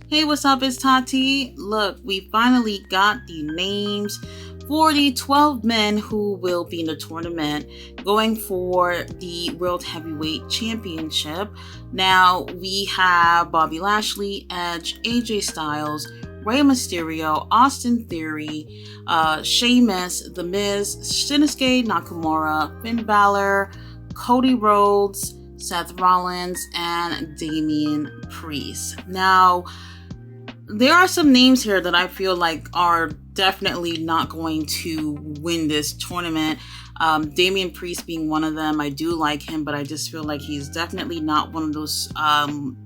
Hey, what's up? It's Tati. Look, we finally got the names for the 12 men who will be in the tournament going for the World Heavyweight Championship. Now, we have Bobby Lashley, Edge, AJ Styles, Rey Mysterio, Austin Theory, Sheamus, The Miz, Shinsuke Nakamura, Finn Balor, Cody Rhodes, Seth Rollins, and Damian Priest. Now, there are some names here that I feel like are definitely not going to win this tournament. Damian Priest being one of them. I do like him, but I just feel like he's definitely not one of those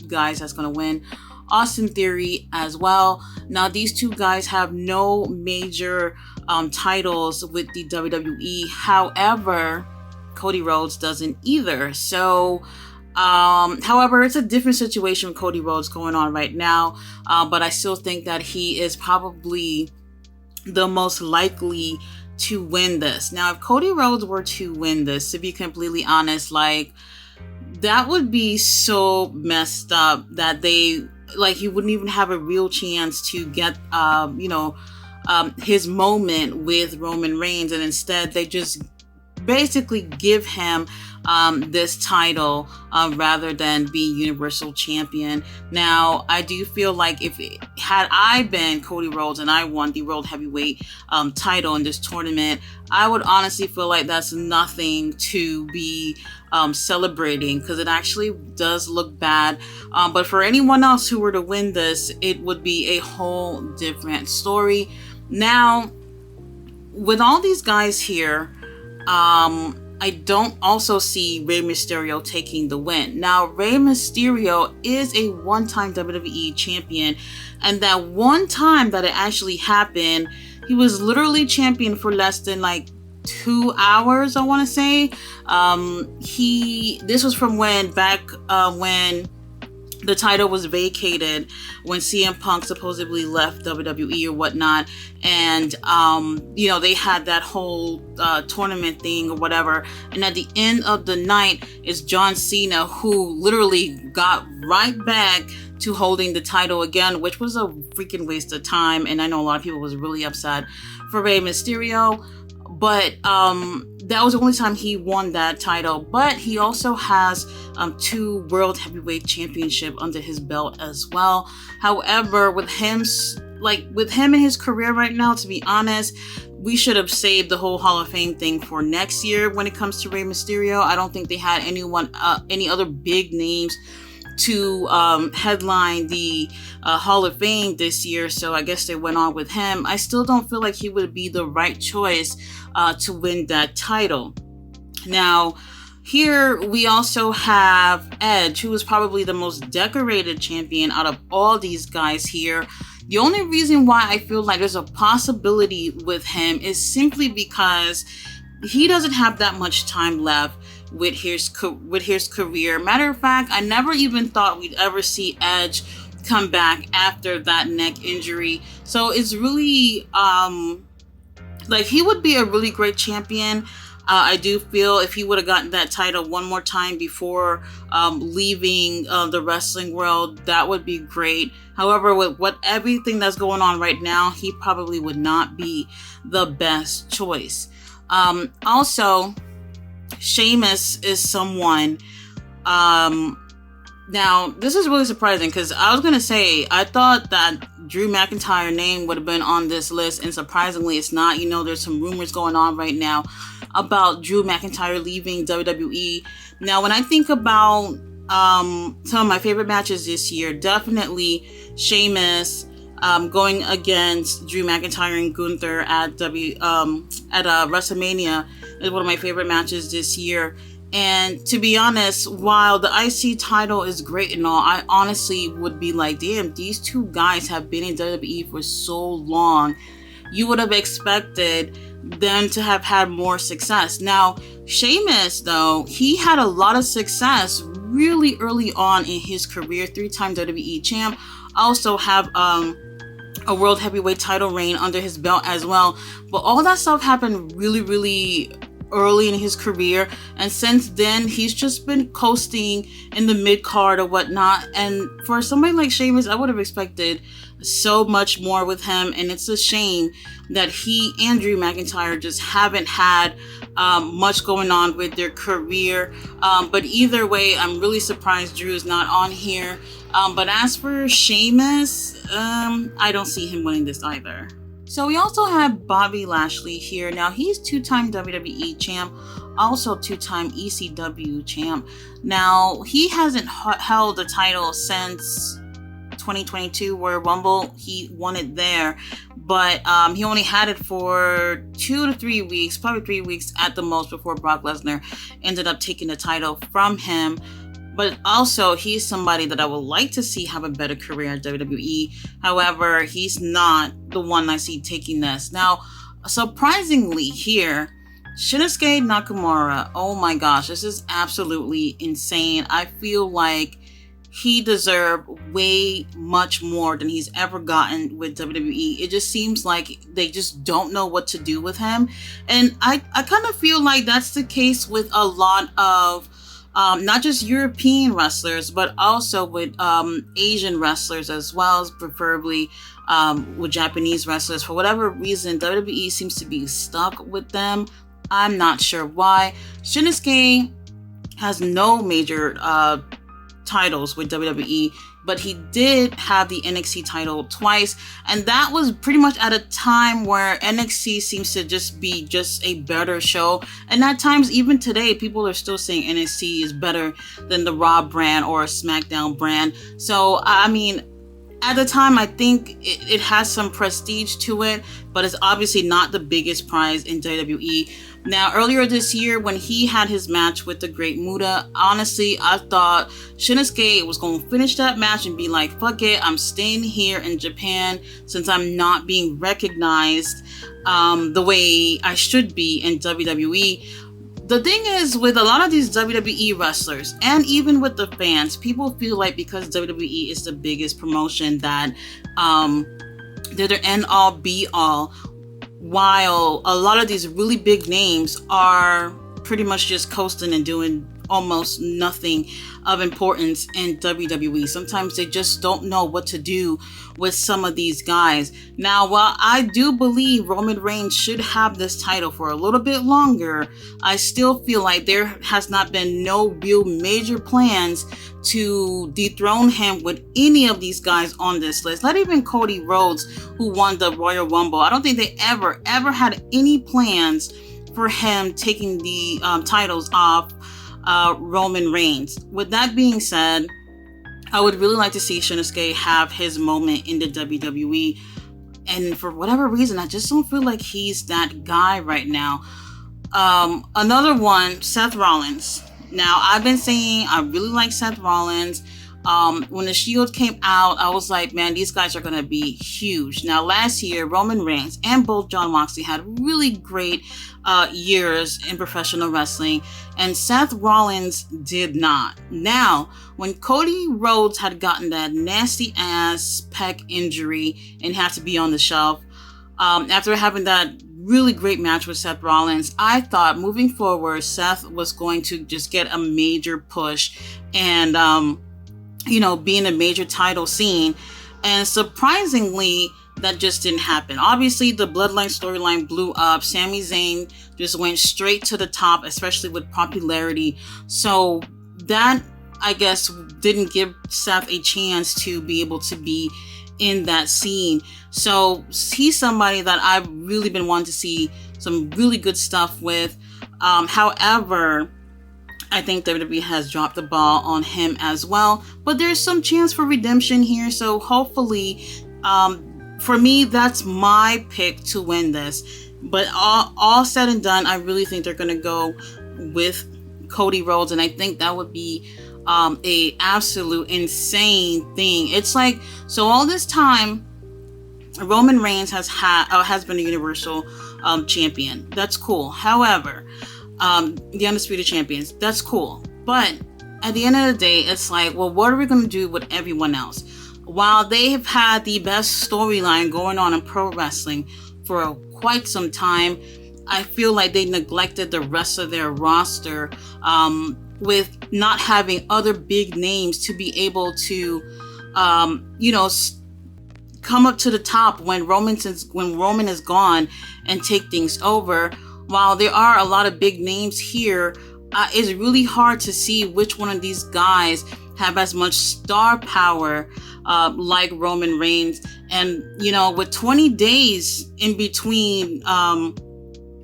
guys that's going to win. Austin Theory as well. Now, these two guys have no major titles with the WWE. However, Cody Rhodes doesn't either. So, however, it's a different situation with Cody Rhodes going on right now, but I still think that he is probably the most likely to win this. Now, if Cody Rhodes were to win this, to be completely honest, like, that would be so messed up that he wouldn't even have a real chance to get, his moment with Roman Reigns, and instead they just basically give him this title rather than being Universal Champion. Now, I do feel like had I been Cody Rhodes and I won the World Heavyweight title in this tournament, I would honestly feel like that's nothing to be celebrating, because it actually does look bad. But for anyone else who were to win this, it would be a whole different story. Now, with all these guys here, I don't also see Rey Mysterio taking the win. Now, Rey Mysterio is a one-time WWE champion, and that one time that it actually happened, he was literally champion for less than 2 hours, I want to say. This was from when the title was vacated, when CM Punk supposedly left WWE or whatnot, and they had that whole tournament thing or whatever, and at the end of the night is John Cena, who literally got right back to holding the title again, which was a freaking waste of time, and I know a lot of people was really upset for Rey Mysterio. But that was the only time he won that title. But he also has 2 World Heavyweight Championship under his belt as well. However, with him in his career right now, to be honest, we should have saved the whole Hall of Fame thing for next year when it comes to Rey Mysterio. I don't think they had any other big names to headline the Hall of Fame this year, so I guess they went on with him. I still don't feel like he would be the right choice to win that title. Now, here we also have Edge, who is probably the most decorated champion out of all these guys here. The only reason why I feel like there's a possibility with him is simply because he doesn't have that much time left with his career. Matter of fact, I never even thought we'd ever see Edge come back after that neck injury. So it's really he would be a really great champion. I do feel if he would have gotten that title one more time before leaving the wrestling world, that would be great. However, with everything that's going on right now, he probably would not be the best choice. Also, Sheamus is someone. Now, this is really surprising, because I was going to say, I thought that Drew McIntyre's name would have been on this list, and surprisingly it's not. There's some rumors going on right now about Drew McIntyre leaving WWE. Now, when I think about some of my favorite matches this year, definitely Sheamus going against Drew McIntyre and Gunther at WrestleMania is one of my favorite matches this year. And to be honest, while the IC title is great and all, I honestly would be like, damn, these two guys have been in WWE for so long. You would have expected them to have had more success. Now, Sheamus, though, he had a lot of success really early on in his career, 3-time WWE champ. Also have a World Heavyweight title reign under his belt as well. But all that stuff happened really, really early in his career, and since then he's just been coasting in the mid card or whatnot. And for somebody like Sheamus, I would have expected so much more with him, and it's a shame that he and Drew McIntyre just haven't had much going on with their career. But either way, I'm really surprised Drew is not on here. But as for Sheamus, I don't see him winning this either. So we also have Bobby Lashley here. Now, he's two-time WWE champ, also two-time ECW champ. Now, he hasn't held the title since 2022, where Rumble, he won it there. But he only had it for 2 to 3 weeks, probably 3 weeks at the most, before Brock Lesnar ended up taking the title from him. But also, he's somebody that I would like to see have a better career at WWE. However, he's not the one I see taking this. Now, surprisingly here, Shinsuke Nakamura, oh my gosh, this is absolutely insane. I feel like he deserved way much more than he's ever gotten with WWE. It just seems like they just don't know what to do with him. And I kind of feel like that's the case with a lot of not just European wrestlers, but also with Asian wrestlers as well, as preferably with Japanese wrestlers. For whatever reason, WWE seems to be stuck with them. I'm not sure why. Shinsuke has no major titles with WWE, but he did have the NXT title twice, and that was pretty much at a time where NXT seems to just be a better show. And at times, even today, people are still saying NXT is better than the Raw brand or a SmackDown brand. So, I mean, at the time, I think it has some prestige to it, but it's obviously not the biggest prize in WWE. Now, earlier this year, when he had his match with the Great Muta, honestly, I thought Shinsuke was going to finish that match and be like, fuck it, I'm staying here in Japan since I'm not being recognized the way I should be in WWE. The thing is, with a lot of these WWE wrestlers, and even with the fans, people feel like because WWE is the biggest promotion that they're the end-all, be-all, while a lot of these really big names are pretty much just coasting and doing almost nothing of importance in WWE. Sometimes they just don't know what to do with some of these guys. Now, while I do believe Roman Reigns should have this title for a little bit longer, I still feel like there has not been no real major plans to dethrone him with any of these guys on this list. Not even Cody Rhodes, who won the Royal Rumble. I don't think they ever had any plans for him taking the titles off Roman Reigns. With that being said, I would really like to see Shinsuke have his moment in the WWE. And for whatever reason, I just don't feel like he's that guy right now. Another one, Seth Rollins. Now, I've been saying I really like Seth Rollins. When the Shield came out, I was like, man, these guys are going to be huge. Now, last year, Roman Reigns and both Jon Moxley had really great years in professional wrestling, and Seth Rollins did not. Now, when Cody Rhodes had gotten that nasty ass pec injury and had to be on the shelf, after having that really great match with Seth Rollins, I thought moving forward, Seth was going to just get a major push and, be in a major title scene. And surprisingly, that just didn't happen. Obviously, the Bloodline storyline blew up. Sami Zayn just went straight to the top, especially with popularity. So that, I guess, didn't give Seth a chance to be able to be in that scene. So he's somebody that I've really been wanting to see some really good stuff with. However, I think WWE has dropped the ball on him as well. But there's some chance for redemption here. So hopefully, for me, that's my pick to win this. But all said and done, I really think they're going to go with Cody Rhodes. And I think that would be a absolute insane thing. It's like, so all this time, Roman Reigns has been a Universal champion. That's cool. However, the Undisputed Champions, that's cool. But at the end of the day, it's like, well, what are we going to do with everyone else? While they have had the best storyline going on in pro wrestling for quite some time, I feel like they neglected the rest of their roster with not having other big names to be able to, come up to the top when Roman is gone and take things over. While there are a lot of big names here, it's really hard to see which one of these guys have as much star power like Roman Reigns. And, with 20 days in between,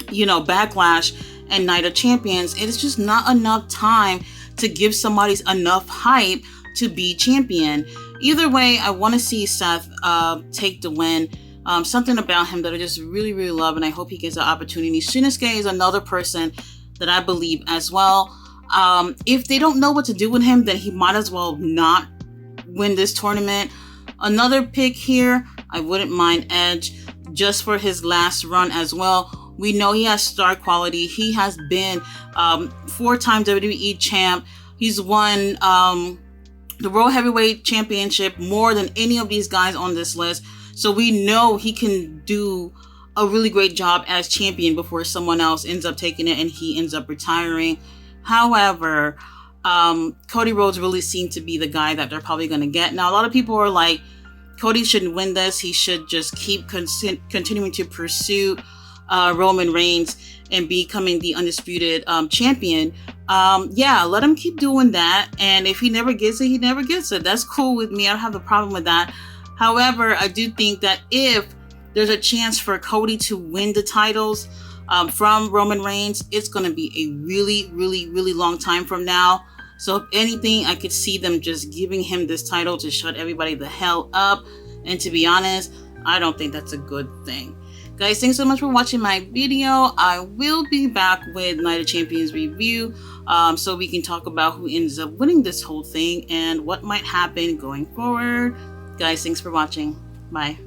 Backlash and Night of Champions, it's just not enough time to give somebody enough hype to be champion. Either way, I want to see Seth take the win. Something about him that I just really, really love, and I hope he gets the opportunity. Shinsuke is another person that I believe as well. If they don't know what to do with him, then he might as well not win this tournament. Another pick here, I wouldn't mind Edge, just for his last run as well. We know he has star quality. He has been 4-time WWE champ. He's won the World Heavyweight Championship more than any of these guys on this list. So we know he can do a really great job as champion before someone else ends up taking it and he ends up retiring. However, Cody Rhodes really seemed to be the guy that they're probably going to get. Now, a lot of people are like, Cody shouldn't win this. He should just keep continuing to pursue Roman Reigns and becoming the undisputed champion. Let him keep doing that. And if he never gets it, he never gets it. That's cool with me. I don't have a problem with that. However, I do think that if there's a chance for Cody to win the titles from Roman Reigns, it's going to be a really, really, really long time from now. So if anything, I could see them just giving him this title to shut everybody the hell up. And to be honest, I don't think that's a good thing. Guys, thanks so much for watching my video. I will be back with Night of Champions review so we can talk about who ends up winning this whole thing and what might happen going forward. Guys, thanks for watching. Bye.